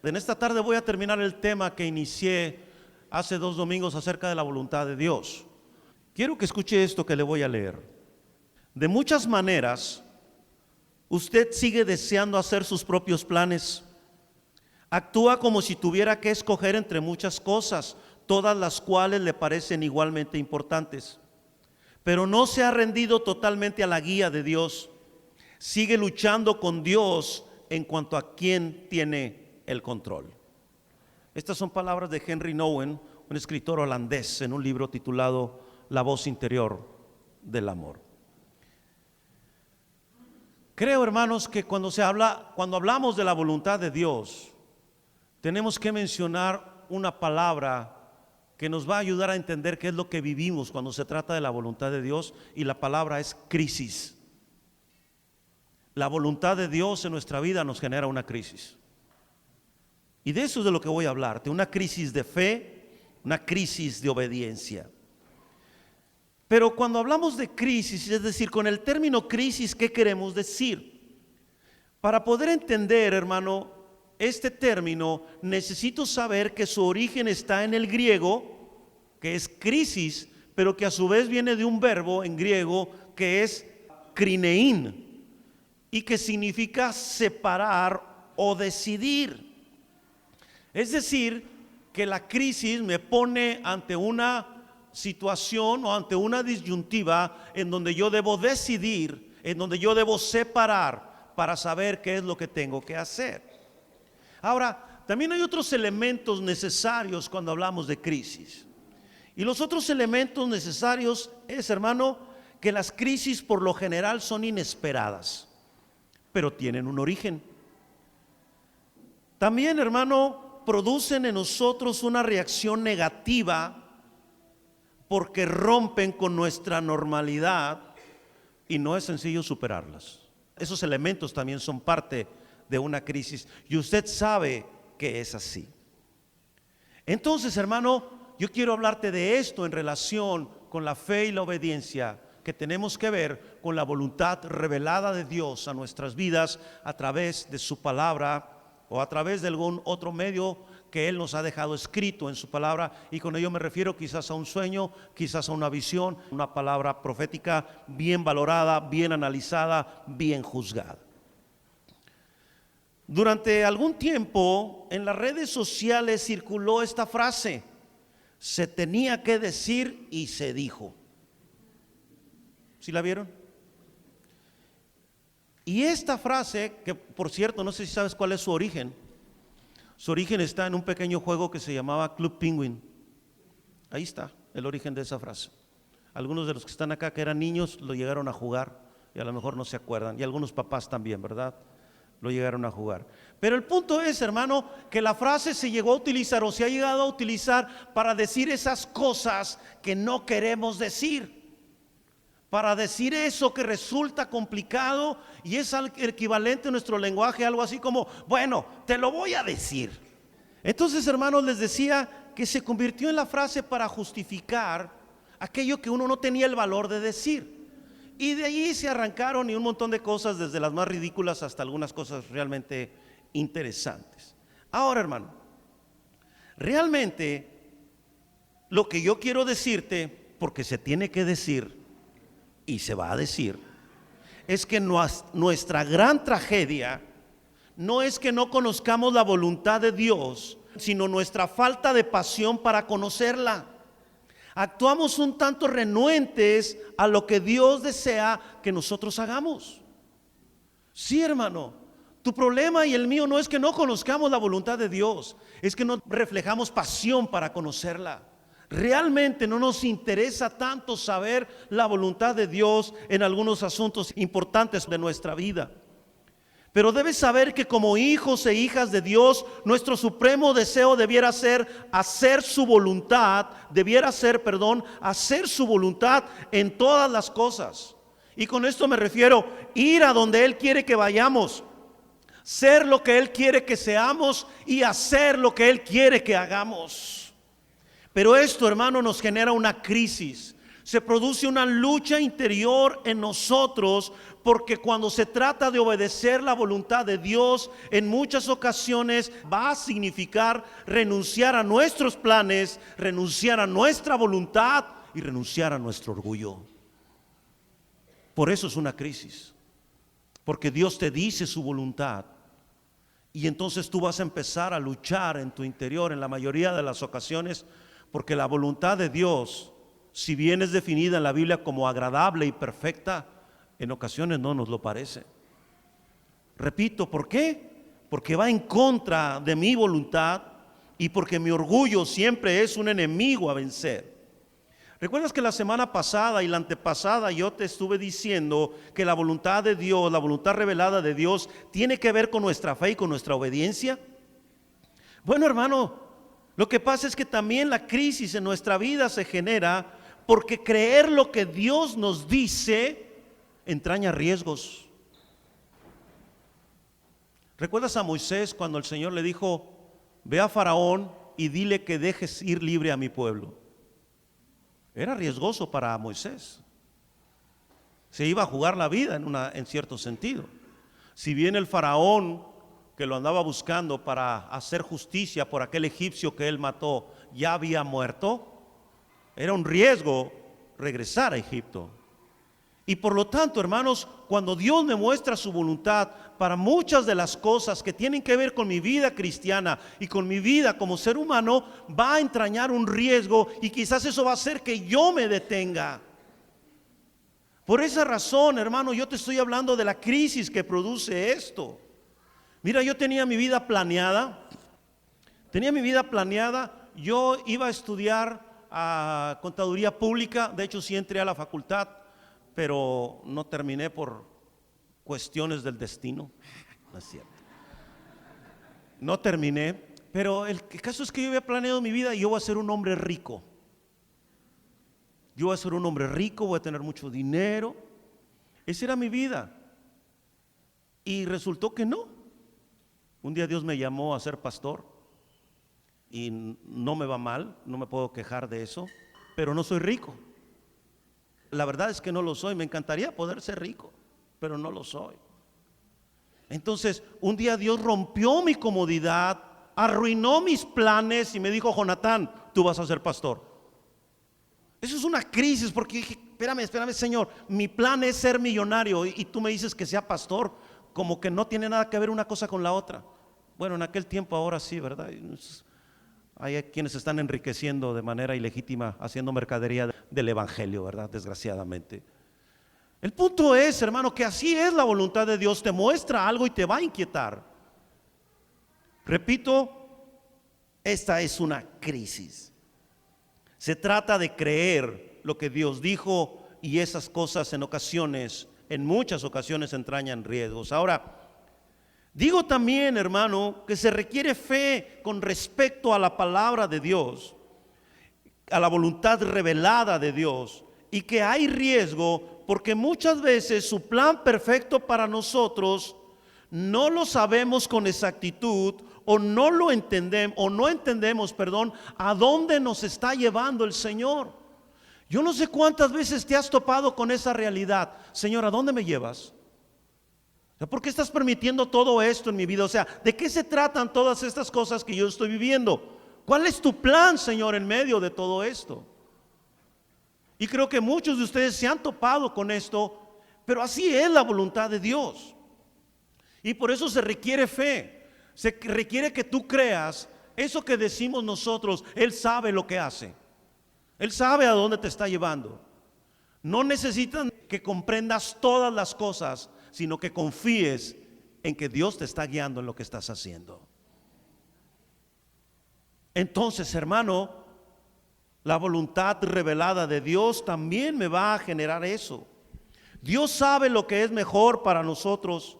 En esta tarde voy a terminar el tema que inicié hace 2 domingos acerca de la voluntad de Dios. Quiero que escuche esto que le voy a leer. De muchas maneras, usted sigue deseando hacer sus propios planes. Actúa como si tuviera que escoger entre muchas cosas, todas las cuales le parecen igualmente importantes. Pero no se ha rendido totalmente a la guía de Dios. Sigue luchando con Dios en cuanto a quién tiene el control. Estas son palabras de Henry Nouwen, un escritor holandés, en un libro titulado La voz interior del amor. Creo, hermanos, que cuando hablamos de la voluntad de Dios, tenemos que mencionar una palabra que nos va a ayudar a entender qué es lo que vivimos cuando se trata de la voluntad de Dios, y la palabra es crisis. La voluntad de Dios en nuestra vida nos genera una crisis. Y de eso es de lo que voy a hablar, de una crisis de fe, una crisis de obediencia. Pero cuando hablamos de crisis, es decir, con el término crisis, ¿qué queremos decir? Para poder entender, hermano, este término, necesito saber que su origen está en el griego, que es crisis, pero que a su vez viene de un verbo en griego que es krinein, y que significa separar o decidir. Es decir, que la crisis me pone ante una situación o ante una disyuntiva en donde yo debo decidir, en donde yo debo separar para saber qué es lo que tengo que hacer. Ahora, también hay otros elementos necesarios cuando hablamos de crisis. Y los otros elementos necesarios es, hermano, que las crisis por lo general son inesperadas, pero tienen un origen. También, hermano, producen en nosotros una reacción negativa porque rompen con nuestra normalidad y no es sencillo superarlas. Esos elementos también son parte de una crisis y usted sabe que es así. Entonces, hermano, yo quiero hablarte de esto en relación con la fe y la obediencia que tenemos que ver con la voluntad revelada de Dios a nuestras vidas a través de su palabra o a través de algún otro medio que Él nos ha dejado escrito en su palabra, y con ello me refiero quizás a un sueño, quizás a una visión, una palabra profética bien valorada, bien analizada, bien juzgada. Durante algún tiempo en las redes sociales circuló esta frase: se tenía que decir y se dijo. ¿Sí la vieron? Y esta frase, que por cierto no sé si sabes cuál es su origen. Su origen está en un pequeño juego que se llamaba Club Penguin. Ahí está el origen de esa frase. Algunos de los que están acá que eran niños lo llegaron a jugar y a lo mejor no se acuerdan, y algunos papás también, ¿verdad? Lo llegaron a jugar. Pero el punto es, hermano, que la frase se llegó a utilizar o se ha llegado a utilizar para decir esas cosas que no queremos decir, para decir eso que resulta complicado y es el equivalente en nuestro lenguaje, algo así como, bueno, te lo voy a decir. Entonces, hermanos, les decía que se convirtió en la frase para justificar aquello que uno no tenía el valor de decir. Y de ahí se arrancaron y un montón de cosas, desde las más ridículas hasta algunas cosas realmente interesantes. Ahora, hermano, realmente lo que yo quiero decirte, porque se tiene que decir y se va a decir, es que nuestra gran tragedia no es que no conozcamos la voluntad de Dios, sino nuestra falta de pasión para conocerla. Actuamos un tanto renuentes a lo que Dios desea que nosotros hagamos. Sí, hermano, tu problema y el mío no es que no conozcamos la voluntad de Dios, es que no reflejamos pasión para conocerla. Realmente no nos interesa tanto saber la voluntad de Dios en algunos asuntos importantes de nuestra vida. Pero debes saber que como hijos e hijas de Dios, nuestro supremo deseo debiera ser hacer su voluntad en todas las cosas. Y con esto me refiero ir a donde Él quiere que vayamos, ser lo que Él quiere que seamos y hacer lo que Él quiere que hagamos. Pero esto, hermano, nos genera una crisis. Se produce una lucha interior en nosotros, porque cuando se trata de obedecer la voluntad de Dios, en muchas ocasiones va a significar renunciar a nuestros planes, renunciar a nuestra voluntad y renunciar a nuestro orgullo. Por eso es una crisis, porque Dios te dice su voluntad y entonces tú vas a empezar a luchar en tu interior en la mayoría de las ocasiones, porque la voluntad de Dios, si bien es definida en la Biblia como agradable y perfecta, en ocasiones no nos lo parece. Repito, ¿por qué? Porque va en contra de mi voluntad y porque mi orgullo siempre es un enemigo a vencer. ¿Recuerdas que la semana pasada y la antepasada yo te estuve diciendo que la voluntad de Dios, la voluntad revelada de Dios, tiene que ver con nuestra fe y con nuestra obediencia? Bueno, hermano, lo que pasa es que también la crisis en nuestra vida se genera porque creer lo que Dios nos dice entraña riesgos. ¿Recuerdas a Moisés cuando el Señor le dijo: ve a Faraón y dile que dejes ir libre a mi pueblo? Era riesgoso para Moisés. Se iba a jugar la vida en cierto sentido. Si bien el faraón que lo andaba buscando para hacer justicia por aquel egipcio que él mató ya había muerto, era un riesgo regresar a Egipto. Y por lo tanto, hermanos, cuando Dios me muestra su voluntad para muchas de las cosas que tienen que ver con mi vida cristiana y con mi vida como ser humano, va a entrañar un riesgo y quizás eso va a hacer que yo me detenga. Por esa razón, hermano, yo te estoy hablando de la crisis que produce esto. Mira, yo tenía mi vida planeada, yo iba a estudiar a contaduría pública. De hecho sí entré a la facultad, pero no terminé por cuestiones del destino. No es cierto, no terminé. Pero el caso es que yo había planeado mi vida y yo voy a ser un hombre rico. Yo voy a ser un hombre rico, voy a tener mucho dinero. Esa era mi vida. Y resultó que no. Un día Dios me llamó a ser pastor y no me va mal, no me puedo quejar de eso, pero no soy rico. La verdad es que no lo soy. Me encantaría poder ser rico, pero no lo soy. Entonces un día Dios rompió mi comodidad, arruinó mis planes y me dijo: Jonatán, tú vas a ser pastor. Eso es una crisis, porque dije: espérame Señor, mi plan es ser millonario y tú me dices que sea pastor. Como que no tiene nada que ver una cosa con la otra. Bueno, en aquel tiempo, ahora sí, ¿verdad? Hay quienes se están enriqueciendo de manera ilegítima haciendo mercadería del evangelio, ¿verdad? Desgraciadamente. El punto es, hermano, que así es la voluntad de Dios. Te muestra algo y te va a inquietar. Repito, esta es una crisis. Se trata de creer lo que Dios dijo, y esas cosas en muchas ocasiones entrañan riesgos. Ahora, digo también, hermano, que se requiere fe con respecto a la palabra de Dios, a la voluntad revelada de Dios, y que hay riesgo porque muchas veces su plan perfecto para nosotros no lo sabemos con exactitud, o no lo entendemos, a dónde nos está llevando el Señor. Yo no sé cuántas veces te has topado con esa realidad. Señor, ¿a dónde me llevas? ¿Por qué estás permitiendo todo esto en mi vida? O sea, ¿de qué se tratan todas estas cosas que yo estoy viviendo? ¿Cuál es tu plan, Señor, en medio de todo esto? Y creo que muchos de ustedes se han topado con esto, pero así es la voluntad de Dios. Y por eso se requiere fe. Se requiere que tú creas eso que decimos nosotros: Él sabe lo que hace. Él sabe a dónde te está llevando. No necesitan que comprendas todas las cosas, sino que confíes en que Dios te está guiando en lo que estás haciendo. Entonces, hermano, la voluntad revelada de Dios también me va a generar eso. Dios sabe lo que es mejor para nosotros.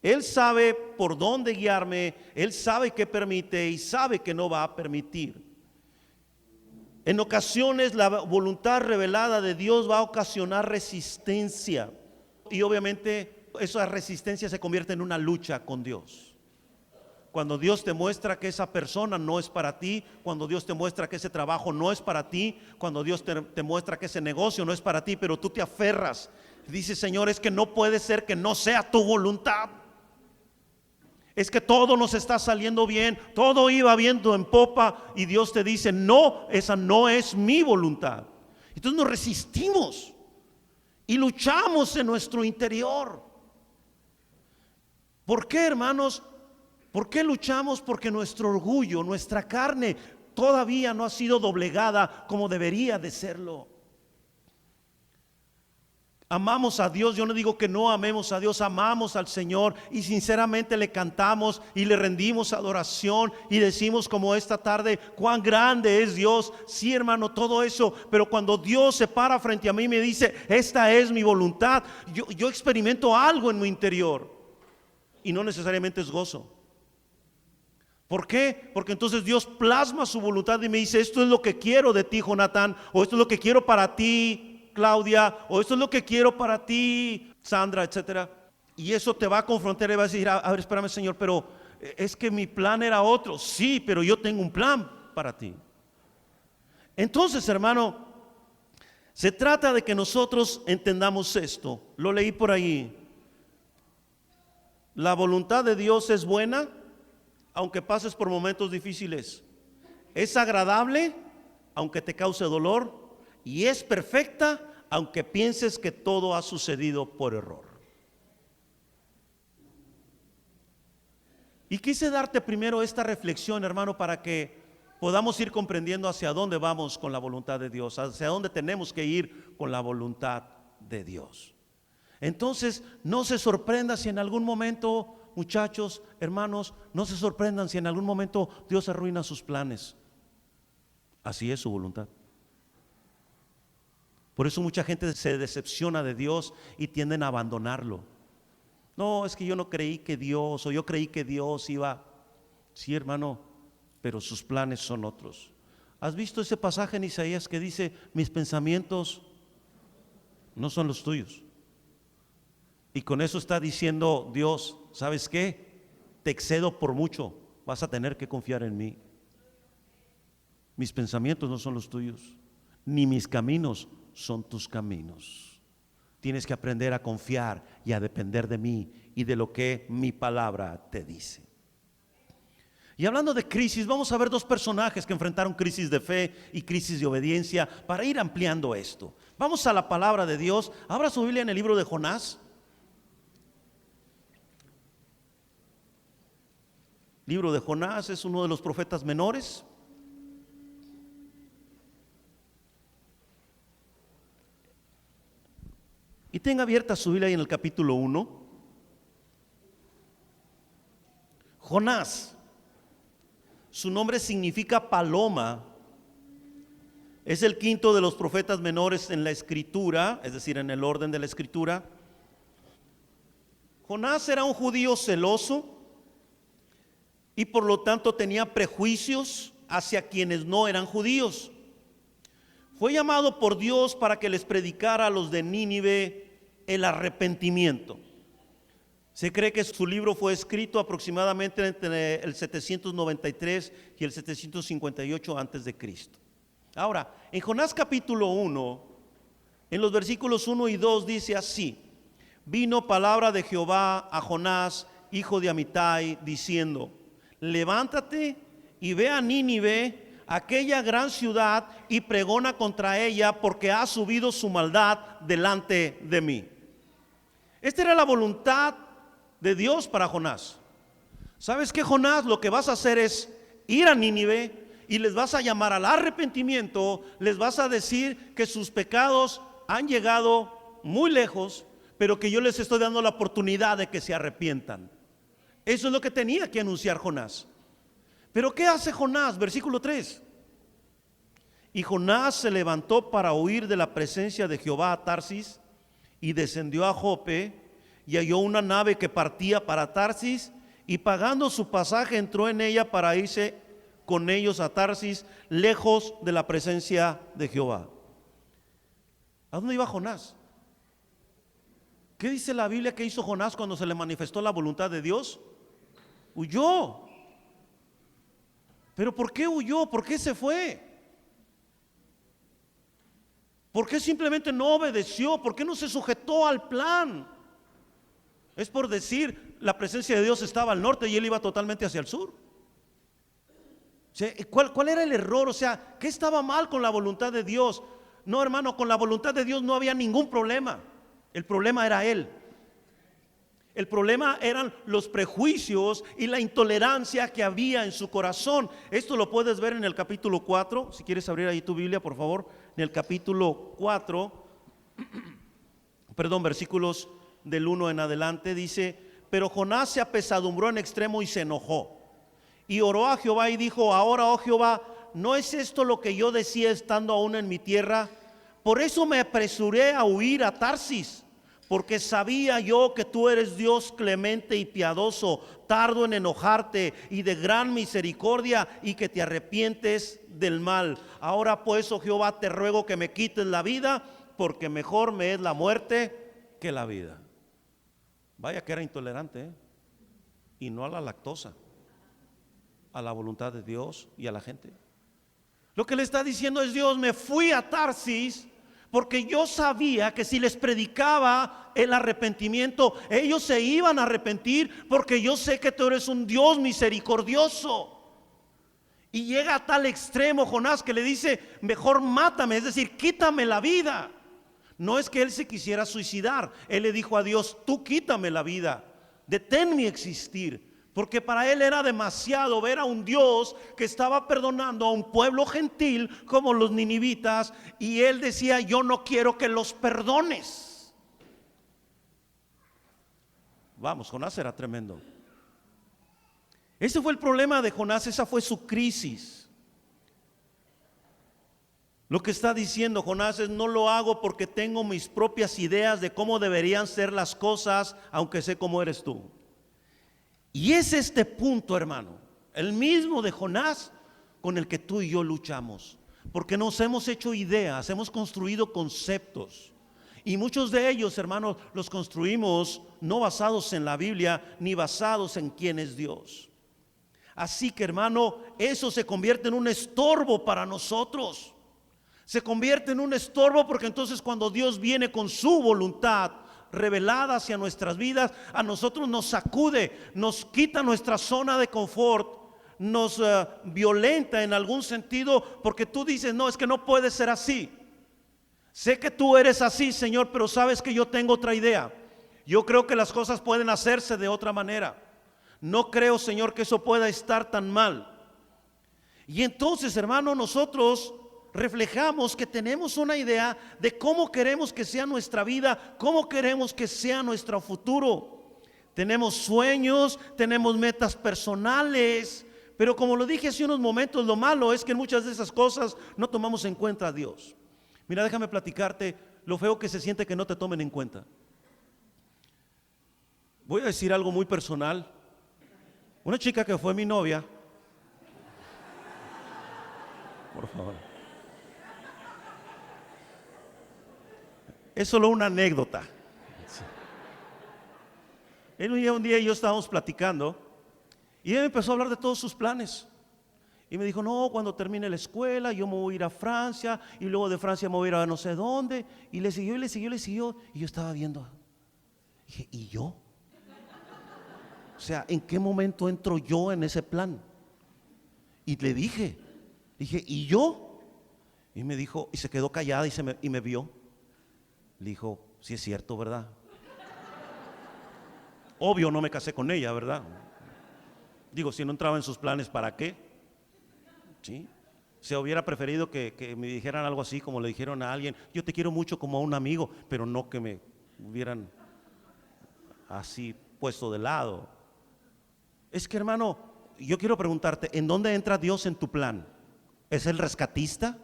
Él sabe por dónde guiarme, Él sabe qué permite y sabe que no va a permitir. En ocasiones la voluntad revelada de Dios va a ocasionar resistencia, y obviamente esa resistencia se convierte en una lucha con Dios. Cuando Dios te muestra que esa persona no es para ti, cuando Dios te muestra que ese trabajo no es para ti, cuando Dios te muestra que ese negocio no es para ti, pero tú te aferras. Dices, Señor, es que no puede ser que no sea tu voluntad. Es que todo nos está saliendo bien, todo iba viento en popa, y Dios te dice, no, esa no es mi voluntad. Entonces nos resistimos y luchamos en nuestro interior. ¿Por qué, hermanos? ¿Por qué luchamos? Porque nuestro orgullo, nuestra carne todavía no ha sido doblegada como debería de serlo. Amamos a Dios, yo no digo que no amemos a Dios, amamos al Señor y sinceramente le cantamos y le rendimos adoración y decimos como esta tarde, cuán grande es Dios. Sí, hermano, todo eso, pero cuando Dios se para frente a mí y me dice, esta es mi voluntad, yo experimento algo en mi interior y no necesariamente es gozo. ¿Por qué? Porque entonces Dios plasma su voluntad y me dice, esto es lo que quiero de ti, Jonatán, o esto es lo que quiero para ti, Claudia, o esto es lo que quiero para ti, Sandra, etcétera. Y eso te va a confrontar y va a decir, a ver, espérame, Señor, pero es que mi plan era otro. Sí, pero yo tengo un plan para ti. Entonces, hermano, se trata de que nosotros entendamos esto. Lo leí por ahí. La voluntad de Dios es buena, aunque pases por momentos difíciles. Es agradable, aunque te cause dolor. Y es perfecta, aunque pienses que todo ha sucedido por error. Y quise darte primero esta reflexión, hermano, para que podamos ir comprendiendo hacia dónde vamos con la voluntad de Dios, hacia dónde tenemos que ir con la voluntad de Dios. Entonces, no se sorprenda si en algún momento, muchachos, hermanos, no se sorprendan si en algún momento Dios arruina sus planes. Así es su voluntad. Por eso mucha gente se decepciona de Dios y tienden a abandonarlo. No, es que yo no creí que Dios, o yo creí que Dios iba. Sí, hermano, pero sus planes son otros. ¿Has visto ese pasaje en Isaías que dice, mis pensamientos no son los tuyos? Y con eso está diciendo Dios, ¿sabes qué? Te excedo por mucho, vas a tener que confiar en mí. Mis pensamientos no son los tuyos, ni mis caminos son tus caminos. Tienes que aprender a confiar y a depender de mí y de lo que mi palabra te dice. Y hablando de crisis, vamos a ver dos personajes que enfrentaron crisis de fe y crisis de obediencia para ir ampliando esto. Vamos a la palabra de Dios. Abra su Biblia en el libro de Jonás. Libro de Jonás es uno de los profetas menores. Y tenga abierta su Biblia ahí en el capítulo 1. Jonás, su nombre significa paloma. Es el quinto de los profetas menores en la escritura, es decir, en el orden de la escritura. Jonás era un judío celoso y por lo tanto tenía prejuicios hacia quienes no eran judíos. Fue llamado por Dios para que les predicara a los de Nínive el arrepentimiento. Se cree que su libro fue escrito aproximadamente entre el 793 y el 758 antes de Cristo. Ahora, en Jonás capítulo 1, en los versículos 1 y 2 dice así: vino palabra de Jehová a Jonás, hijo de Amitai, diciendo: levántate y ve a Nínive, aquella gran ciudad, y pregona contra ella, porque ha subido su maldad delante de mí. Esta era la voluntad de Dios para Jonás. ¿Sabes qué, Jonás? Lo que vas a hacer es ir a Nínive y les vas a llamar al arrepentimiento, les vas a decir que sus pecados han llegado muy lejos, pero que yo les estoy dando la oportunidad de que se arrepientan. Eso es lo que tenía que anunciar Jonás. Pero ¿qué hace Jonás? Versículo 3. Y Jonás se levantó para huir de la presencia de Jehová a Tarsis, y descendió a Jope, y halló una nave que partía para Tarsis, y pagando su pasaje entró en ella para irse con ellos a Tarsis, lejos de la presencia de Jehová. ¿A dónde iba Jonás? ¿Qué dice la Biblia que hizo Jonás cuando se le manifestó la voluntad de Dios? Huyó. Pero ¿por qué huyó? ¿Por qué se fue? ¿Por qué simplemente no obedeció? ¿Por qué no se sujetó al plan? Es por decir, la presencia de Dios estaba al norte y él iba totalmente hacia el sur. O sea, ¿cuál era el error? O sea, ¿qué estaba mal con la voluntad de Dios? No, hermano, con la voluntad de Dios no había ningún problema. El problema era él. El problema eran los prejuicios y la intolerancia que había en su corazón. Esto lo puedes ver en el capítulo 4. Si quieres abrir ahí tu Biblia, por favor. En el capítulo 4, versículos del 1 en adelante, dice: pero Jonás se apesadumbró en extremo y se enojó. Y oró a Jehová y dijo: ahora, oh Jehová, ¿no es esto lo que yo decía estando aún en mi tierra? Por eso me apresuré a huir a Tarsis, porque sabía yo que tú eres Dios clemente y piadoso, tardo en enojarte y de gran misericordia, y que te arrepientes del mal. Ahora pues, oh Jehová, te ruego que me quites la vida, porque mejor me es la muerte que la vida. Vaya que era intolerante, ¿eh? Y no a la lactosa, a la voluntad de Dios y a la gente. Lo que le está diciendo es: Dios, me fui a Tarsis porque yo sabía que si les predicaba el arrepentimiento, ellos se iban a arrepentir, porque yo sé que tú eres un Dios misericordioso. Y llega a tal extremo Jonás que le dice: mejor mátame, es decir, quítame la vida. No es que él se quisiera suicidar, él le dijo a Dios: tú quítame la vida, detén mi existir. Porque para él era demasiado ver a un Dios que estaba perdonando a un pueblo gentil como los ninivitas, y él decía: yo no quiero que los perdones. Vamos, Jonás era tremendo. Ese fue el problema de Jonás, esa fue su crisis. Lo que está diciendo Jonás es: no lo hago porque tengo mis propias ideas de cómo deberían ser las cosas, aunque sé cómo eres tú. Y es este punto, hermano, el mismo de Jonás, con el que tú y yo luchamos, porque nos hemos hecho ideas, hemos construido conceptos, y muchos de ellos, hermanos, los construimos no basados en la Biblia, ni basados en quién es Dios. Así que, hermano, eso se convierte en un estorbo para nosotros. Se convierte en un estorbo porque entonces, cuando Dios viene con su voluntad revelada hacia nuestras vidas, a nosotros nos sacude, nos quita nuestra zona de confort, nos violenta en algún sentido, porque tú dices: no, es que no puede ser así. Sé que tú eres así, Señor, pero sabes que yo tengo otra idea. Yo creo que las cosas pueden hacerse de otra manera. No creo, Señor, que eso pueda estar tan mal. Y entonces, hermano, nosotros reflejamos que tenemos una idea de cómo queremos que sea nuestra vida, cómo queremos que sea nuestro futuro. Tenemos sueños, tenemos metas personales, pero como lo dije hace unos momentos, lo malo es que en muchas de esas cosas no tomamos en cuenta a Dios. Mira, déjame platicarte lo feo que se siente que no te tomen en cuenta. Voy a decir algo muy personal. Una chica que fue mi novia, por favor, es solo una anécdota. Un día yo estábamos platicando y ella me empezó a hablar de todos sus planes. Y me dijo: no, cuando termine la escuela yo me voy a ir a Francia, y luego de Francia me voy a ir a no sé dónde. Y le siguió, y le siguió, y le siguió. Y yo estaba viendo. Dije: ¿y yo? O sea, ¿en qué momento entro yo en ese plan? Y le dije, ¿y yo? Y me dijo, y se quedó callada y me vio. Le dijo: sí es cierto, ¿verdad? Obvio no me casé con ella, ¿verdad? Digo, si no entraba en sus planes, ¿para qué? ¿Sí? Se hubiera preferido que me dijeran algo así como le dijeron a alguien: yo te quiero mucho como a un amigo, pero no que me hubieran así puesto de lado. Es que, hermano, yo quiero preguntarte: ¿en dónde entra Dios en tu plan? ¿Es el rescatista?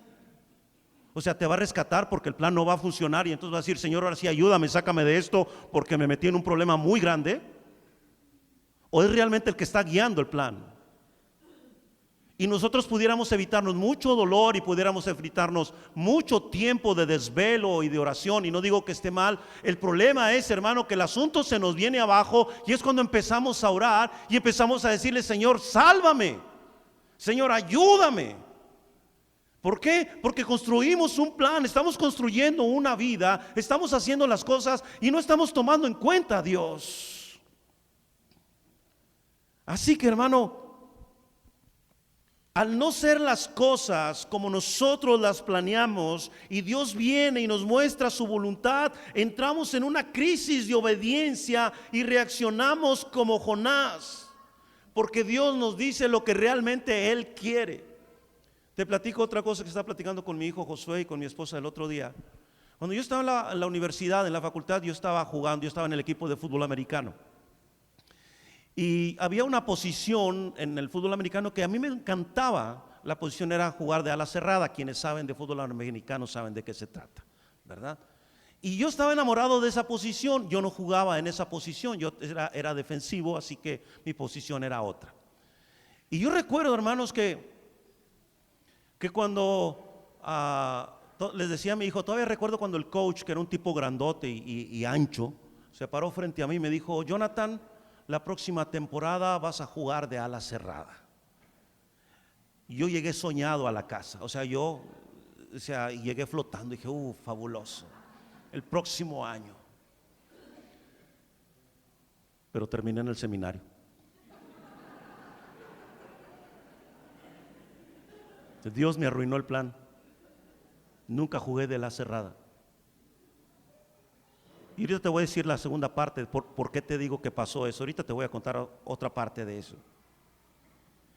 O sea, te va a rescatar porque el plan no va a funcionar, y entonces va a decir: Señor, ahora sí ayúdame, sácame de esto porque me metí en un problema muy grande. ¿O es realmente el que está guiando el plan? Y nosotros pudiéramos evitarnos mucho dolor y pudiéramos evitarnos mucho tiempo de desvelo y de oración, y no digo que esté mal. El problema es, hermano, que el asunto se nos viene abajo, y es cuando empezamos a orar y empezamos a decirle: Señor, sálvame. Señor, ayúdame. ¿Por qué? Porque construimos un plan, estamos construyendo una vida, estamos haciendo las cosas y no estamos tomando en cuenta a Dios. Así que, hermano, al no ser las cosas como nosotros las planeamos y Dios viene y nos muestra su voluntad, entramos en una crisis de obediencia y reaccionamos como Jonás, porque Dios nos dice lo que realmente Él quiere. Te platico otra cosa que estaba platicando con mi hijo Josué y con mi esposa el otro día. Cuando yo estaba en la universidad, en la facultad, yo estaba jugando, yo estaba en el equipo de fútbol americano. Y había una posición en el fútbol americano que a mí me encantaba. La posición era jugar de ala cerrada. Quienes saben de fútbol americano saben de qué se trata, ¿verdad? Y yo estaba enamorado de esa posición. Yo no jugaba en esa posición, yo era defensivo, así que mi posición era otra. Y yo recuerdo, hermanos, que cuando les decía a mi hijo, todavía recuerdo cuando el coach, que era un tipo grandote y ancho, se paró frente a mí y me dijo: Jonathan, la próxima temporada vas a jugar de ala cerrada. Y yo llegué soñado a la casa, llegué flotando y dije: fabuloso, el próximo año. Pero terminé en el seminario. Dios me arruinó el plan. Nunca jugué de ala cerrada. Y ahorita te voy a decir la segunda parte, por qué te digo que pasó eso. Ahorita te voy a contar otra parte de eso.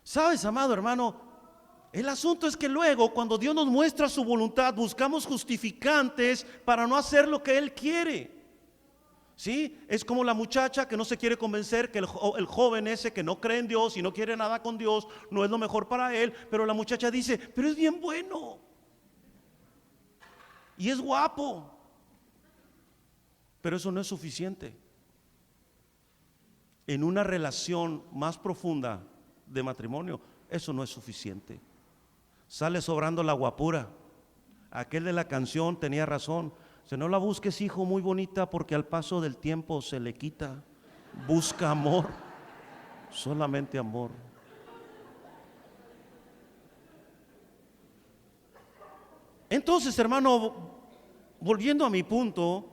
¿Sabes, amado hermano? El asunto es que luego, cuando Dios nos muestra su voluntad, buscamos justificantes para no hacer lo que Él quiere. ¿Sí? Es como la muchacha que no se quiere convencer que el joven ese que no cree en Dios y no quiere nada con Dios no es lo mejor para él, pero la muchacha dice: pero es bien bueno y es guapo. Pero eso no es suficiente. En una relación más profunda de matrimonio, eso no es suficiente. Sale sobrando la guapura. Aquel de la canción tenía razón. Si no la busques, hijo, muy bonita, porque al paso del tiempo se le quita. Busca amor, solamente amor. Entonces, hermano, volviendo a mi punto,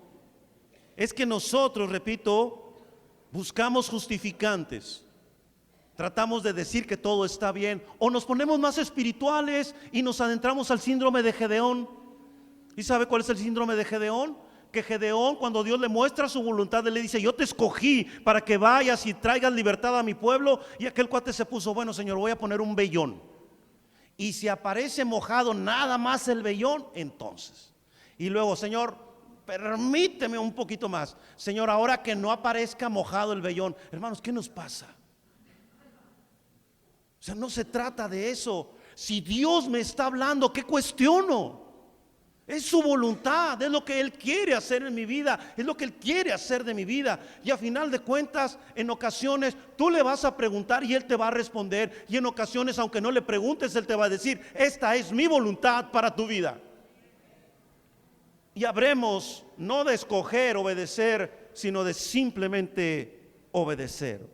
es que nosotros, repito, buscamos justificantes. Tratamos de decir que todo está bien, o nos ponemos más espirituales y nos adentramos al síndrome de Gedeón. ¿Y sabe cuál es el síndrome de Gedeón? Que Gedeón, cuando Dios le muestra su voluntad, él le dice: yo te escogí para que vayas y traigas libertad a mi pueblo. Y aquel cuate se puso: bueno, Señor, voy a poner un vellón, y si aparece mojado nada más el vellón, entonces. Y luego: Señor, permíteme un poquito más. Señor, ahora que no aparezca mojado el vellón. Hermanos, ¿qué nos pasa? O sea, no se trata de eso. Si Dios me está hablando, ¿qué cuestiono? Es su voluntad, es lo que Él quiere hacer en mi vida, es lo que Él quiere hacer de mi vida. Y a final de cuentas, en ocasiones tú le vas a preguntar y Él te va a responder. Y en ocasiones, aunque no le preguntes, Él te va a decir: esta es mi voluntad para tu vida. Y habremos no de escoger obedecer, sino de simplemente obedecer.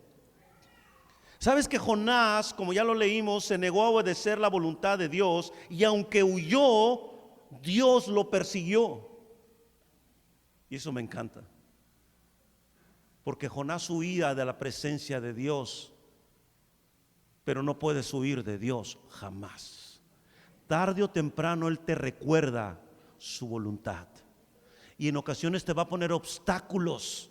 ¿Sabes que Jonás, como ya lo leímos, se negó a obedecer la voluntad de Dios, y aunque huyó, Dios lo persiguió? Y eso me encanta, porque Jonás huía de la presencia de Dios, pero no puedes huir de Dios jamás. Tarde o temprano Él te recuerda su voluntad, y en ocasiones te va a poner obstáculos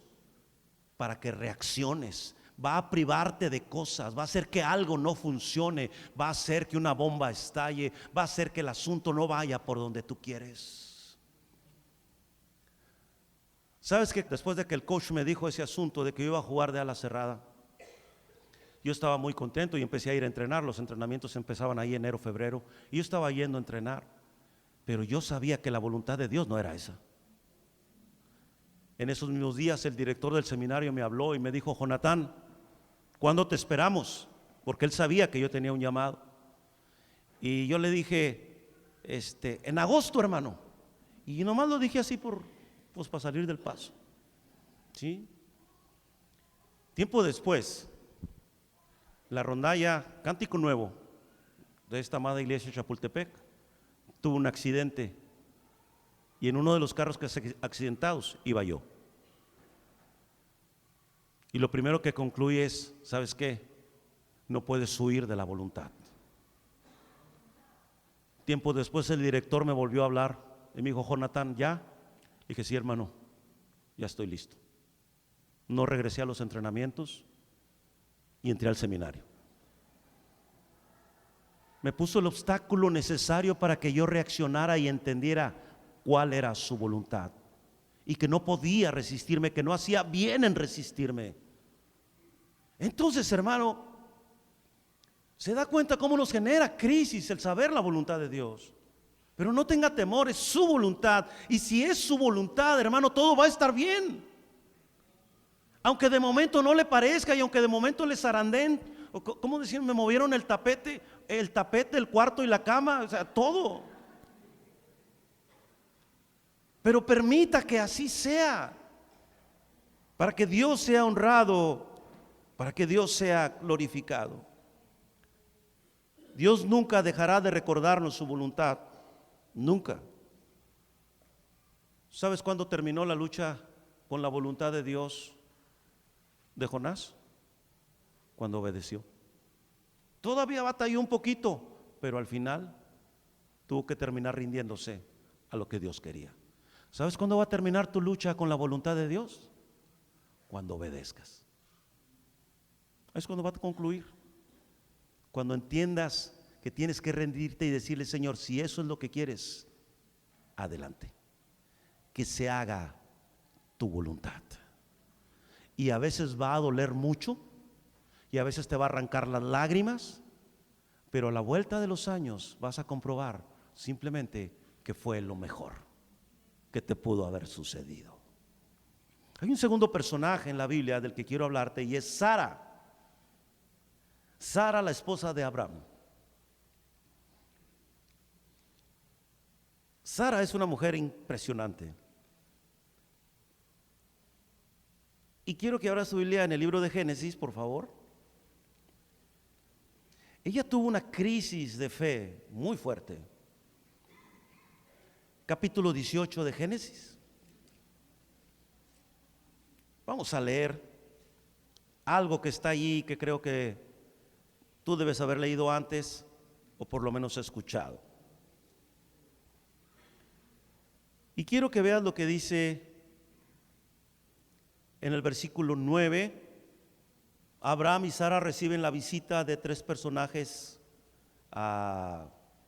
para que reacciones. Va a privarte de cosas, va a hacer que algo no funcione, va a hacer que una bomba estalle, va a hacer que el asunto no vaya por donde tú quieres. ¿Sabes que después de que el coach me dijo ese asunto de que yo iba a jugar de ala cerrada, yo estaba muy contento y empecé a ir a entrenar? Los entrenamientos empezaban ahí enero, febrero, y yo estaba yendo a entrenar, pero yo sabía que la voluntad de Dios no era esa. En esos mismos días el director del seminario me habló y me dijo: Jonathan, ¿cuándo te esperamos? Porque él sabía que yo tenía un llamado. Y yo le dije: en agosto, hermano. Y nomás lo dije así para salir del paso. ¿Sí? Tiempo después, la rondalla, cántico nuevo, de esta amada iglesia de Chapultepec tuvo un accidente y en uno de los carros que se accidentados iba yo. Y lo primero que concluye es, ¿sabes qué? No puedes huir de la voluntad. Tiempo después el director me volvió a hablar y me dijo, Jonathan, ¿ya? Y dije, sí, hermano, ya estoy listo. No regresé a los entrenamientos y entré al seminario. Me puso el obstáculo necesario para que yo reaccionara y entendiera cuál era su voluntad y que no podía resistirme, que no hacía bien en resistirme. Entonces, hermano, se da cuenta cómo nos genera crisis el saber la voluntad de Dios. Pero no tenga temor, es su voluntad. Y si es su voluntad, hermano, todo va a estar bien. Aunque de momento no le parezca y aunque de momento le zarandeen, ¿cómo decir? Me movieron el tapete, el cuarto y la cama, o sea, todo. Pero permita que así sea, para que Dios sea honrado, para que Dios sea glorificado. Dios nunca dejará de recordarnos su voluntad, nunca. ¿Sabes cuándo terminó la lucha con la voluntad de Dios de Jonás? Cuando obedeció. Todavía batalló un poquito, pero al final tuvo que terminar rindiéndose a lo que Dios quería. ¿Sabes cuándo va a terminar tu lucha con la voluntad de Dios? Cuando obedezcas. Es cuando va a concluir. Cuando entiendas que tienes que rendirte y decirle, Señor, si eso es lo que quieres, adelante. Que se haga tu voluntad. Y a veces va a doler mucho y a veces te va a arrancar las lágrimas, pero a la vuelta de los años vas a comprobar simplemente que fue lo mejor que te pudo haber sucedido. Hay un segundo personaje en la Biblia del que quiero hablarte y es Sara. Sara, la esposa de Abraham. Sara es una mujer impresionante. Y quiero que abra su Biblia en el libro de Génesis, por favor. Ella tuvo una crisis de fe muy fuerte. Capítulo 18 de Génesis. Vamos a leer algo que está allí que creo que tú debes haber leído antes o por lo menos escuchado. Y quiero que veas lo que dice en el versículo 9. Abraham y Sara reciben la visita de tres personajes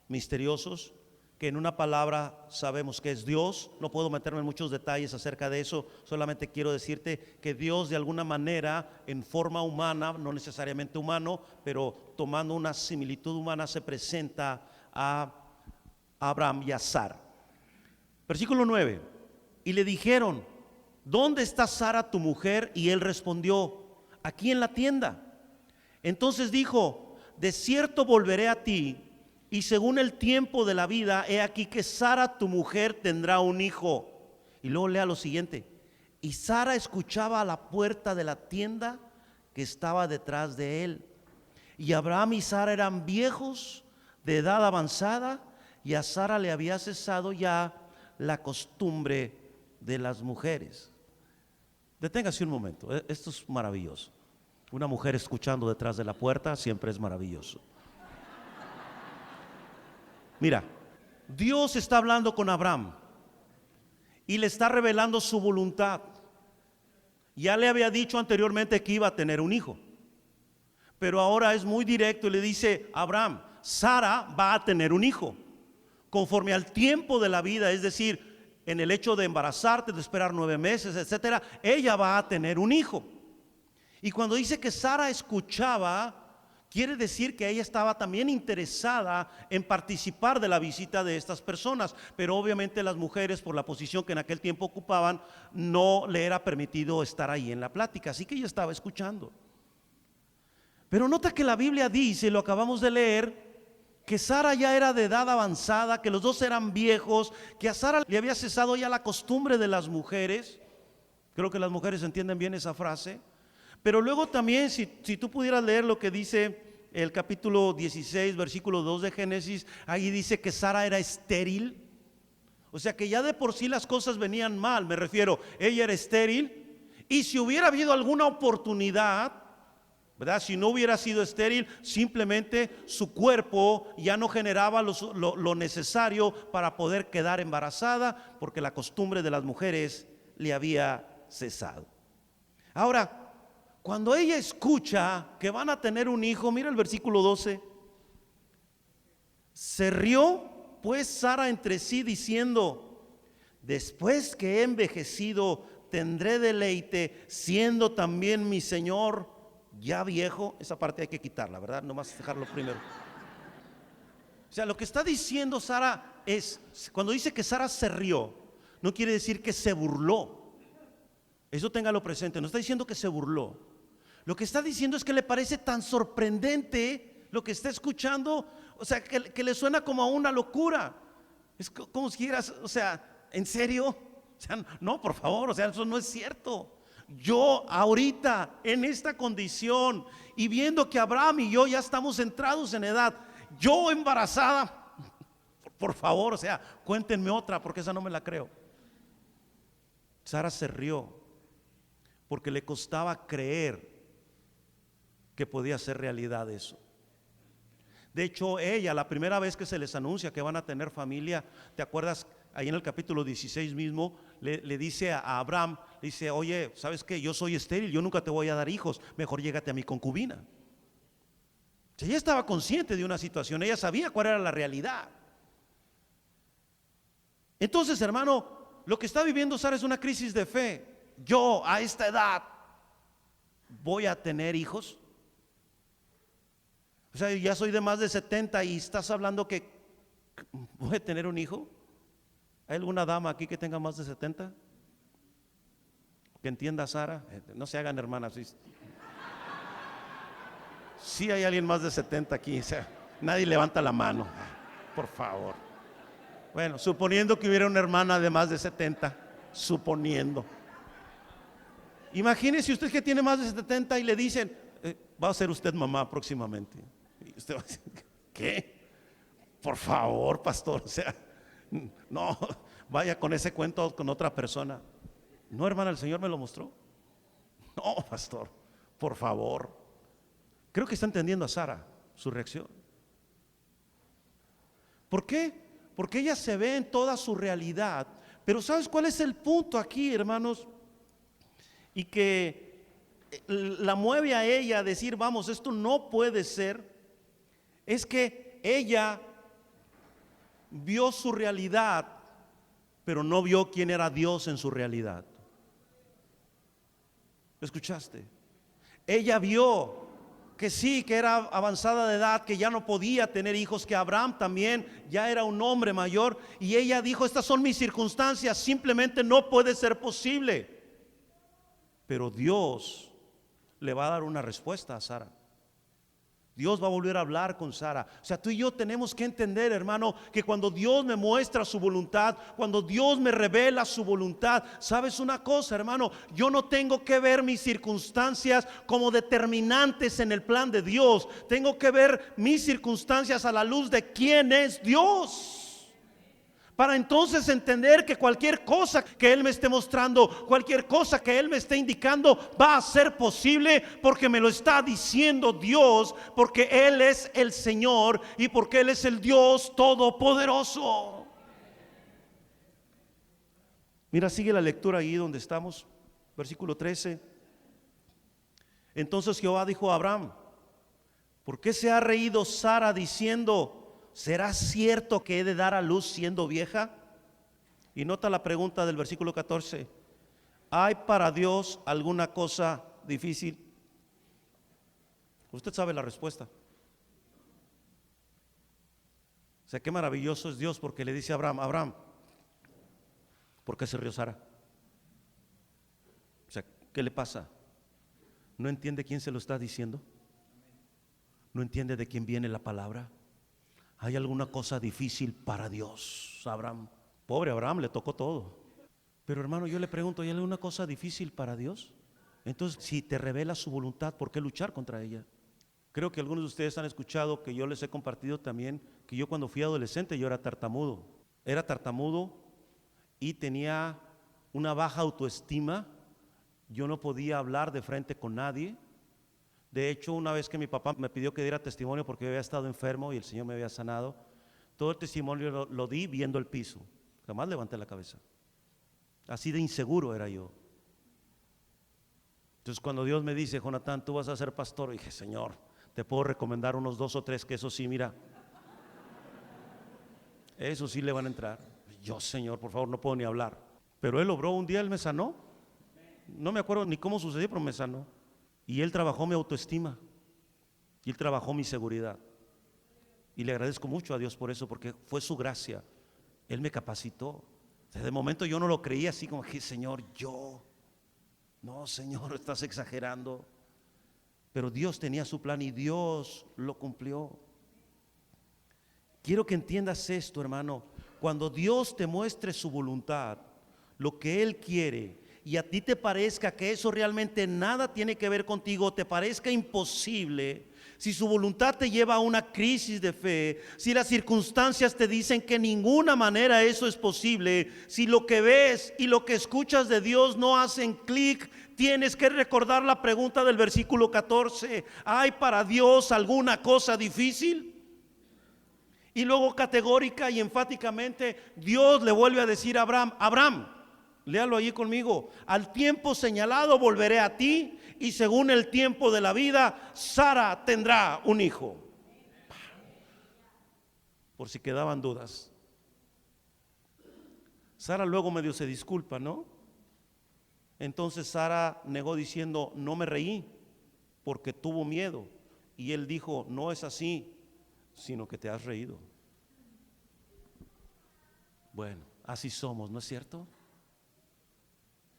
misteriosos, que en una palabra sabemos que es Dios. No puedo meterme en muchos detalles acerca de eso, solamente quiero decirte que Dios de alguna manera en forma humana, no necesariamente humano, pero tomando una similitud humana, se presenta a Abraham y a Sara. Versículo 9. Y le dijeron, ¿dónde está Sara tu mujer? Y él respondió, aquí en la tienda. Entonces dijo, de cierto volveré a ti, y según el tiempo de la vida, he aquí que Sara tu mujer tendrá un hijo. Y luego lea lo siguiente. Y Sara escuchaba a la puerta de la tienda que estaba detrás de él. Y Abraham y Sara eran viejos, de edad avanzada, y a Sara le había cesado ya la costumbre de las mujeres. Deténgase un momento, esto es maravilloso. Una mujer escuchando detrás de la puerta siempre es maravilloso. Mira, Dios está hablando con Abraham y le está revelando su voluntad. Ya le había dicho anteriormente que iba a tener un hijo, pero ahora es muy directo y le dice, Abraham, Sara va a tener un hijo conforme al tiempo de la vida, es decir, en el hecho de embarazarte, de esperar 9 meses, etcétera, ella va a tener un hijo. Y cuando dice que Sara escuchaba, quiere decir que ella estaba también interesada en participar de la visita de estas personas, pero obviamente las mujeres, por la posición que en aquel tiempo ocupaban, no le era permitido estar ahí en la plática, así que ella estaba escuchando. Pero nota que la Biblia dice, lo acabamos de leer, que Sara ya era de edad avanzada, que los dos eran viejos, que a Sara le había cesado ya la costumbre de las mujeres. Creo que las mujeres entienden bien esa frase. Pero luego también, si tú pudieras leer lo que dice el capítulo 16, versículo 2 de Génesis, ahí dice que Sara era estéril. O sea que ya de por sí las cosas venían mal, me refiero, ella era estéril, y si hubiera habido alguna oportunidad, ¿verdad? Si no hubiera sido estéril, simplemente su cuerpo ya no generaba lo necesario para poder quedar embarazada, porque la costumbre de las mujeres le había cesado. Ahora, cuando ella escucha que van a tener un hijo, mira el versículo 12, se rió pues Sara entre sí diciendo: después que he envejecido tendré deleite, siendo también mi señor ya viejo. Esa parte hay que quitarla, ¿verdad? Nomás dejarlo primero. O sea, lo que está diciendo Sara es, cuando dice que Sara se rió, no quiere decir que se burló. Eso téngalo presente, no está diciendo que se burló. Lo que está diciendo es que le parece tan sorprendente lo que está escuchando, o sea, que le suena como a una locura. Es como si quieras, o sea, ¿en serio? O sea, no, por favor, o sea, eso no es cierto. Yo ahorita en esta condición y viendo que Abraham y yo ya estamos entrados en edad, yo embarazada, por favor, o sea, cuéntenme otra porque esa no me la creo. Sara se rió porque le costaba creer que podía ser realidad eso. De hecho, ella, la primera vez que se les anuncia que van a tener familia, ¿te acuerdas? Ahí en el capítulo 16 mismo le dice a Abraham, le dice: oye, ¿sabes qué? Yo soy estéril, yo nunca te voy a dar hijos, mejor llégate a mi concubina. Ella estaba consciente de una situación, ella sabía cuál era la realidad. Entonces, hermano, lo que está viviendo Sara es una crisis de fe. Yo a esta edad voy a tener hijos. O sea, ya soy de más de 70 y estás hablando que voy a tener un hijo. ¿Hay alguna dama aquí que tenga más de 70? Que entienda a Sara. No se hagan hermanas. Sí hay alguien más de 70 aquí. O sea, nadie levanta la mano, por favor. Bueno, suponiendo que hubiera una hermana de más de 70, suponiendo. Imagínese usted que tiene más de 70 y le dicen: va a ser usted mamá próximamente. Y usted va a decir: ¿qué? Por favor, pastor, o sea, no, vaya con ese cuento con otra persona. No, hermana, el Señor me lo mostró. No, pastor, por favor. Creo que está entendiendo a Sara su reacción. ¿Por qué? Porque ella se ve en toda su realidad. Pero ¿sabes cuál es el punto aquí, hermanos? Y que la mueve a ella a decir: vamos, esto no puede ser. Es que ella vio su realidad, pero no vio quién era Dios en su realidad. ¿Escuchaste? Ella vio que sí, que era avanzada de edad, que ya no podía tener hijos, que Abraham también ya era un hombre mayor, y ella dijo: estas son mis circunstancias, simplemente no puede ser posible. Pero Dios le va a dar una respuesta a Sara. Dios va a volver a hablar con Sara. O sea, tú y yo tenemos que entender, hermano, que cuando Dios me muestra su voluntad, cuando Dios me revela su voluntad, ¿sabes una cosa, hermano? Yo no tengo que ver mis circunstancias como determinantes en el plan de Dios. Tengo que ver mis circunstancias a la luz de quién es Dios, para entonces entender que cualquier cosa que Él me esté mostrando, cualquier cosa que Él me esté indicando, va a ser posible porque me lo está diciendo Dios, porque Él es el Señor y porque Él es el Dios Todopoderoso. Mira, sigue la lectura ahí donde estamos, versículo 13. Entonces Jehová dijo a Abraham: ¿por qué se ha reído Sara diciendo: ¿será cierto que he de dar a luz siendo vieja? Y nota la pregunta del versículo 14: ¿hay para Dios alguna cosa difícil? Usted sabe la respuesta. O sea, qué maravilloso es Dios, porque le dice a Abraham: Abraham, ¿por qué se rió Sara? O sea, ¿qué le pasa? ¿No entiende quién se lo está diciendo? ¿No entiende de quién viene la palabra? ¿Hay alguna cosa difícil para Dios, Abraham? Pobre Abraham, le tocó todo. Pero hermano, yo le pregunto: ¿hay alguna cosa difícil para Dios? Entonces, si te revela su voluntad, ¿por qué luchar contra ella? Creo que algunos de ustedes han escuchado que yo les he compartido también que yo cuando fui adolescente yo era tartamudo. Era tartamudo y tenía una baja autoestima. Yo no podía hablar de frente con nadie. De hecho, una vez que mi papá me pidió que diera testimonio porque yo había estado enfermo y el Señor me había sanado, todo el testimonio lo di viendo el piso. Jamás levanté la cabeza. Así de inseguro era yo. Entonces cuando Dios me dice, Jonatán, tú vas a ser pastor, dije, Señor, te puedo recomendar unos 2 o 3 que eso sí, mira, eso sí le van a entrar. Yo, Señor, por favor, no puedo ni hablar. Pero Él obró, un día Él me sanó. No me acuerdo ni cómo sucedió, pero me sanó. Y Él trabajó mi autoestima. Y Él trabajó mi seguridad. Y le agradezco mucho a Dios por eso, porque fue su gracia. Él me capacitó. Desde el momento yo no lo creía así como que, Señor, yo. No, Señor, estás exagerando. Pero Dios tenía su plan y Dios lo cumplió. Quiero que entiendas esto, hermano. Cuando Dios te muestre su voluntad, lo que Él quiere, y a ti te parezca que eso realmente nada tiene que ver contigo, te parezca imposible, si su voluntad te lleva a una crisis de fe, si las circunstancias te dicen que de ninguna manera eso es posible, si lo que ves y lo que escuchas de Dios no hacen clic, tienes que recordar la pregunta del versículo 14: ¿hay para Dios alguna cosa difícil? Y luego categórica y enfáticamente Dios le vuelve a decir a Abraham: Abraham, léalo allí conmigo, al tiempo señalado volveré a ti, y según el tiempo de la vida, Sara tendrá un hijo. Por si quedaban dudas. Sara luego medio se disculpa, ¿no? Entonces Sara negó diciendo: no me reí, porque tuvo miedo. Y él dijo: no es así, sino que te has reído. Bueno, así somos, ¿no es cierto?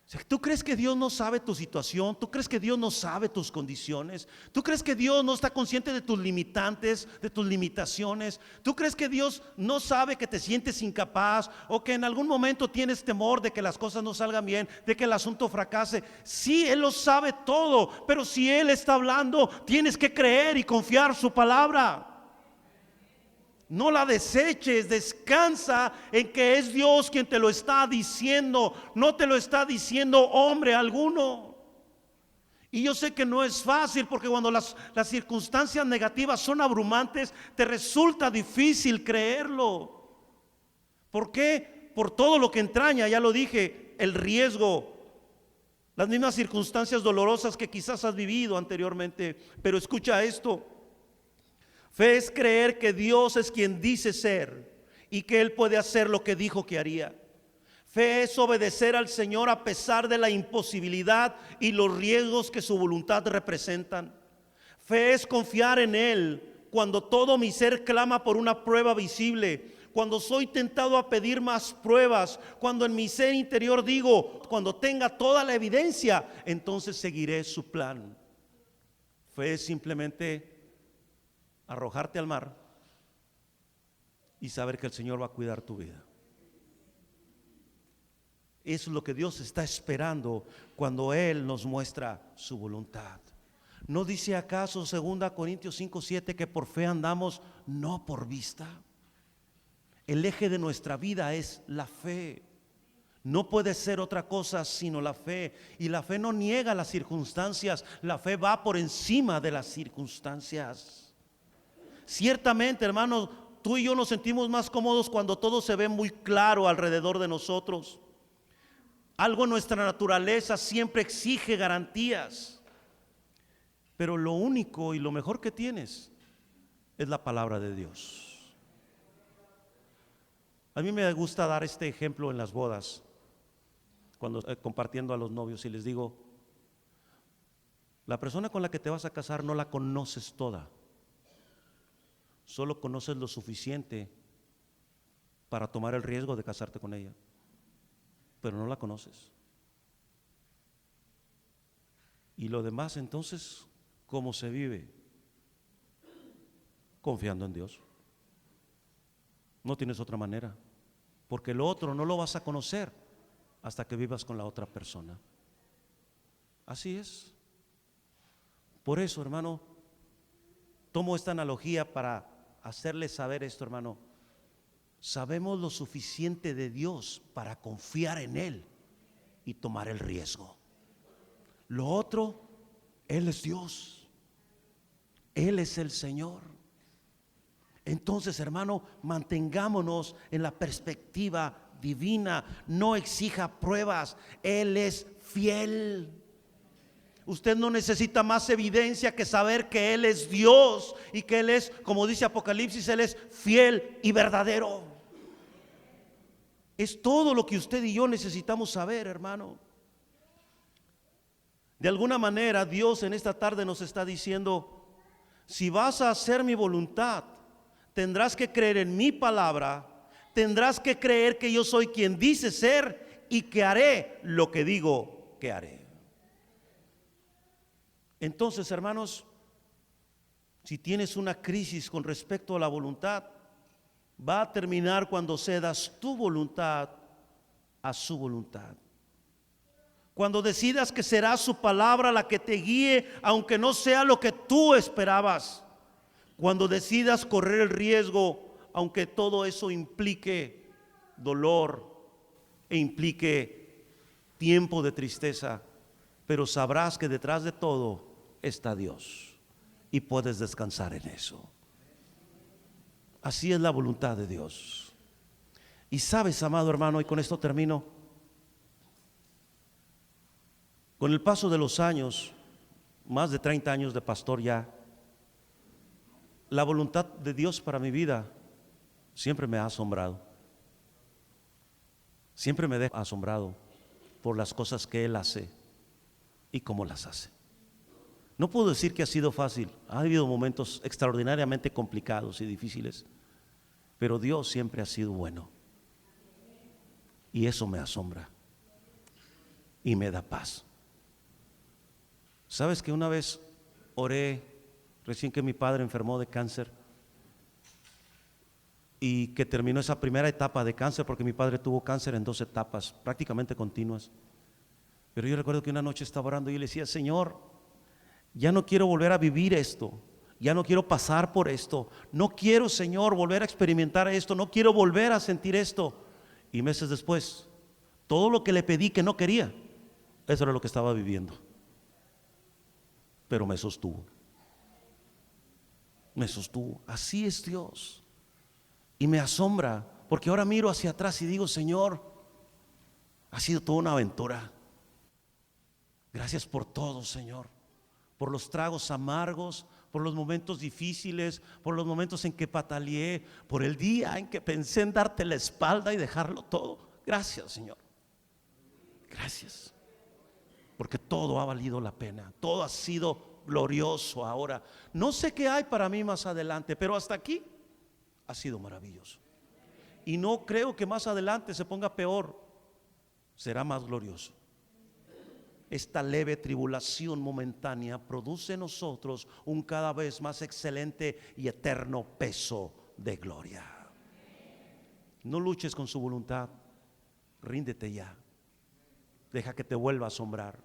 O sea, ¿tú crees que Dios no sabe tu situación? ¿Tú crees que Dios no sabe tus condiciones? ¿Tú crees que Dios no está consciente de tus limitantes, de tus limitaciones? ¿Tú crees que Dios no sabe que te sientes incapaz o que en algún momento tienes temor de que las cosas no salgan bien, de que el asunto fracase? Sí, Él lo sabe todo, pero si Él está hablando, tienes que creer y confiar su palabra. No la deseches, descansa en que es Dios quien te lo está diciendo, no te lo está diciendo hombre alguno. Y yo sé que no es fácil, porque cuando las circunstancias negativas son abrumantes, te resulta difícil creerlo. ¿Por qué? Por todo lo que entraña, ya lo dije, el riesgo, las mismas circunstancias dolorosas que quizás has vivido anteriormente. Pero escucha esto: fe es creer que Dios es quien dice ser y que Él puede hacer lo que dijo que haría. Fe es obedecer al Señor a pesar de la imposibilidad y los riesgos que su voluntad representan. Fe es confiar en Él cuando todo mi ser clama por una prueba visible, cuando soy tentado a pedir más pruebas, cuando en mi ser interior digo: cuando tenga toda la evidencia, entonces seguiré su plan. Fe es simplemente arrojarte al mar y saber que el Señor va a cuidar tu vida. Eso es lo que Dios está esperando cuando Él nos muestra su voluntad. ¿No dice acaso 2 Corintios 5:7 que por fe andamos, no por vista? El eje de nuestra vida es la fe. No puede ser otra cosa sino la fe. Y la fe no niega las circunstancias, la fe va por encima de las circunstancias. Ciertamente, hermanos, tú y yo nos sentimos más cómodos cuando todo se ve muy claro alrededor de nosotros. Algo en nuestra naturaleza siempre exige garantías. Pero lo único y lo mejor que tienes es la palabra de Dios. A mí me gusta dar este ejemplo en las bodas, cuando compartiendo a los novios, y les digo: la persona con la que te vas a casar no la conoces toda. Solo conoces lo suficiente para tomar el riesgo de casarte con ella, pero no la conoces. Y lo demás, entonces, ¿cómo se vive? Confiando en Dios. No tienes otra manera, porque lo otro no lo vas a conocer hasta que vivas con la otra persona. Así es. Por eso, hermano, Tomo esta analogía para hacerles saber esto, hermano. Sabemos lo suficiente de Dios para confiar en Él y tomar el riesgo. Lo otro, Él es Dios, Él es el Señor. Entonces, hermano, mantengámonos en la perspectiva divina. No exija pruebas, Él es fiel. Usted no necesita más evidencia que saber que Él es Dios y que Él es, como dice Apocalipsis, Él es fiel y verdadero. Es todo lo que usted y yo necesitamos saber, hermano. De alguna manera Dios en esta tarde nos está diciendo: si vas a hacer mi voluntad, tendrás que creer en mi palabra, tendrás que creer que yo soy quien dice ser y que haré lo que digo que haré. Entonces, hermanos, si tienes una crisis con respecto a la voluntad, va a terminar cuando cedas tu voluntad a su voluntad. Cuando decidas que será su palabra la que te guíe, aunque no sea lo que tú esperabas. Cuando decidas correr el riesgo, aunque todo eso implique dolor e implique tiempo de tristeza, pero sabrás que detrás de todo está Dios y puedes descansar en eso. Así es la voluntad de Dios. Y sabes, amado hermano, y con esto termino, con el paso de los años, más de 30 años de pastor ya, la voluntad de Dios para mi vida siempre me ha asombrado. Siempre me deja asombrado por las cosas que Él hace y cómo las hace. No puedo decir que ha sido fácil. Ha habido momentos extraordinariamente complicados y difíciles, pero Dios siempre ha sido bueno. Y eso me asombra y me da paz. ¿Sabes que una vez oré recién que mi padre enfermó de cáncer y que terminó esa primera etapa de cáncer, porque mi padre tuvo cáncer en 2 etapas prácticamente continuas? Pero yo recuerdo que una noche estaba orando y le decía: Señor, ya no quiero volver a vivir esto, ya no quiero pasar por esto, no quiero, Señor, volver a experimentar esto, no quiero volver a sentir esto. Y meses después, todo lo que le pedí que no quería, eso era lo que estaba viviendo. Pero me sostuvo. Me sostuvo. Así es Dios. Y me asombra, porque ahora miro hacia atrás y digo: Señor, ha sido toda una aventura. Gracias por todo, Señor. Por los tragos amargos, por los momentos difíciles, por los momentos en que pataleé, por el día en que pensé en darte la espalda y dejarlo todo. Gracias, Señor. Gracias. Porque todo ha valido la pena. Todo ha sido glorioso ahora. No sé qué hay para mí más adelante, pero hasta aquí ha sido maravilloso. Y no creo que más adelante se ponga peor. Será más glorioso. Esta leve tribulación momentánea produce en nosotros un cada vez más excelente y eterno peso de gloria. No luches con su voluntad. Ríndete ya. Deja que te vuelva a asombrar.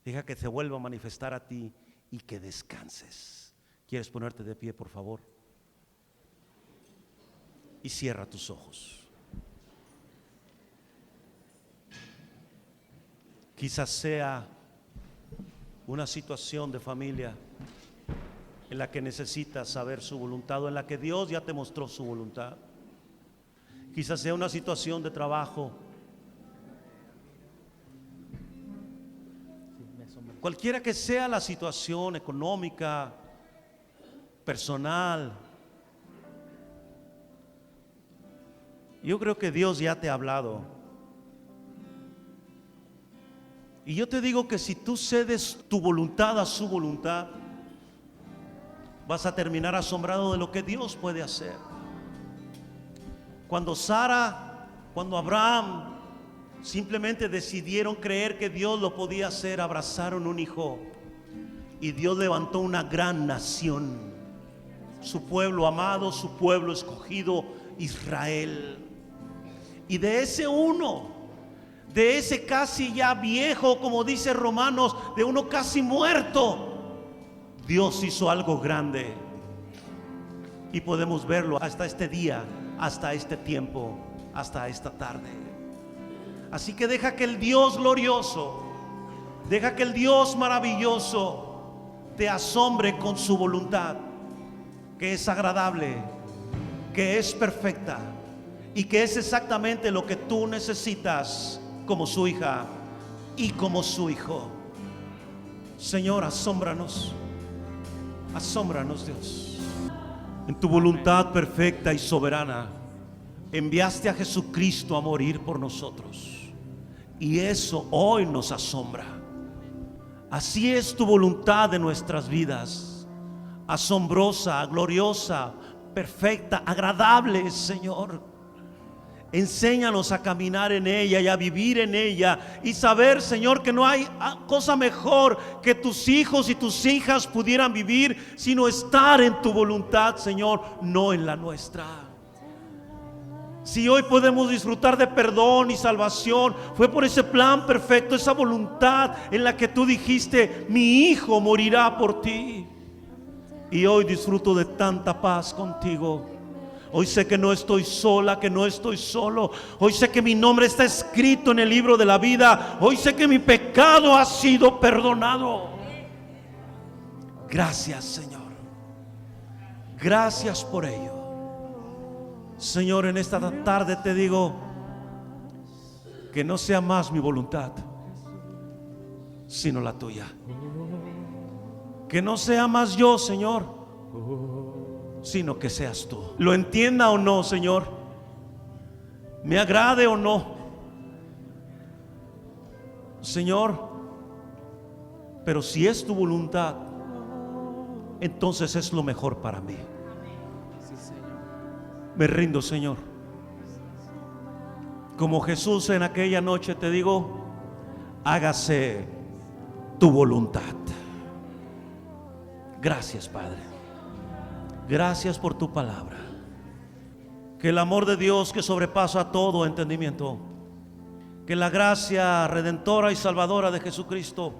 Deja que te vuelva a manifestar a ti y que descanses. ¿Quieres ponerte de pie, por favor? Y cierra tus ojos. Quizás sea una situación de familia en la que necesitas saber su voluntad, o en la que Dios ya te mostró su voluntad. Quizás sea una situación de trabajo. Cualquiera que sea la situación económica, personal, yo creo que Dios ya te ha hablado. Y yo te digo que si tú cedes tu voluntad a su voluntad, vas a terminar asombrado de lo que Dios puede hacer. Cuando Sara, cuando Abraham simplemente decidieron creer que Dios lo podía hacer, abrazaron un hijo y Dios levantó una gran nación, su pueblo amado, su pueblo escogido, Israel. Y de ese uno, de ese casi ya viejo, como dice Romanos, de uno casi muerto, Dios hizo algo grande. y podemos verlo hasta este día, hasta este tiempo, hasta esta tarde. Así que deja que el Dios glorioso, deja que el Dios maravilloso te asombre con su voluntad, que es agradable, que es perfecta y que es exactamente lo que tú necesitas como su hija y como su hijo. Señor, asómbranos, asómbranos, Dios. En tu voluntad perfecta y soberana enviaste a Jesucristo a morir por nosotros, y eso hoy nos asombra. Así es tu voluntad de nuestras vidas, asombrosa, gloriosa, perfecta, agradable, Señor. Enséñanos a caminar en ella y a vivir en ella, y saber, Señor, que no hay cosa mejor que tus hijos y tus hijas pudieran vivir, sino estar en tu voluntad, Señor, no en la nuestra. Si hoy podemos disfrutar de perdón y salvación, fue por ese plan perfecto, esa voluntad en la que tú dijiste: mi hijo morirá por ti. Y hoy disfruto de tanta paz contigo. Hoy sé que no estoy sola, que no estoy solo. Hoy sé que mi nombre está escrito en el libro de la vida. Hoy sé que mi pecado ha sido perdonado. Gracias, Señor. Gracias por ello. Señor, en esta tarde te digo que no sea más mi voluntad, sino la tuya. Que no sea más yo, Señor, sino que seas tú. Lo entienda o no, Señor, me agrade o no, Señor, pero si es tu voluntad, entonces es lo mejor para mí. Me rindo, Señor. Como Jesús en aquella noche, te digo: hágase tu voluntad. Gracias, Padre. Gracias por tu palabra. Que el amor de Dios, que sobrepasa todo entendimiento, que la gracia redentora y salvadora de Jesucristo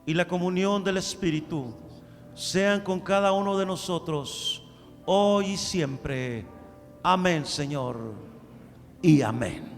y la comunión del Espíritu sean con cada uno de nosotros hoy y siempre. Amén, Señor, y amén.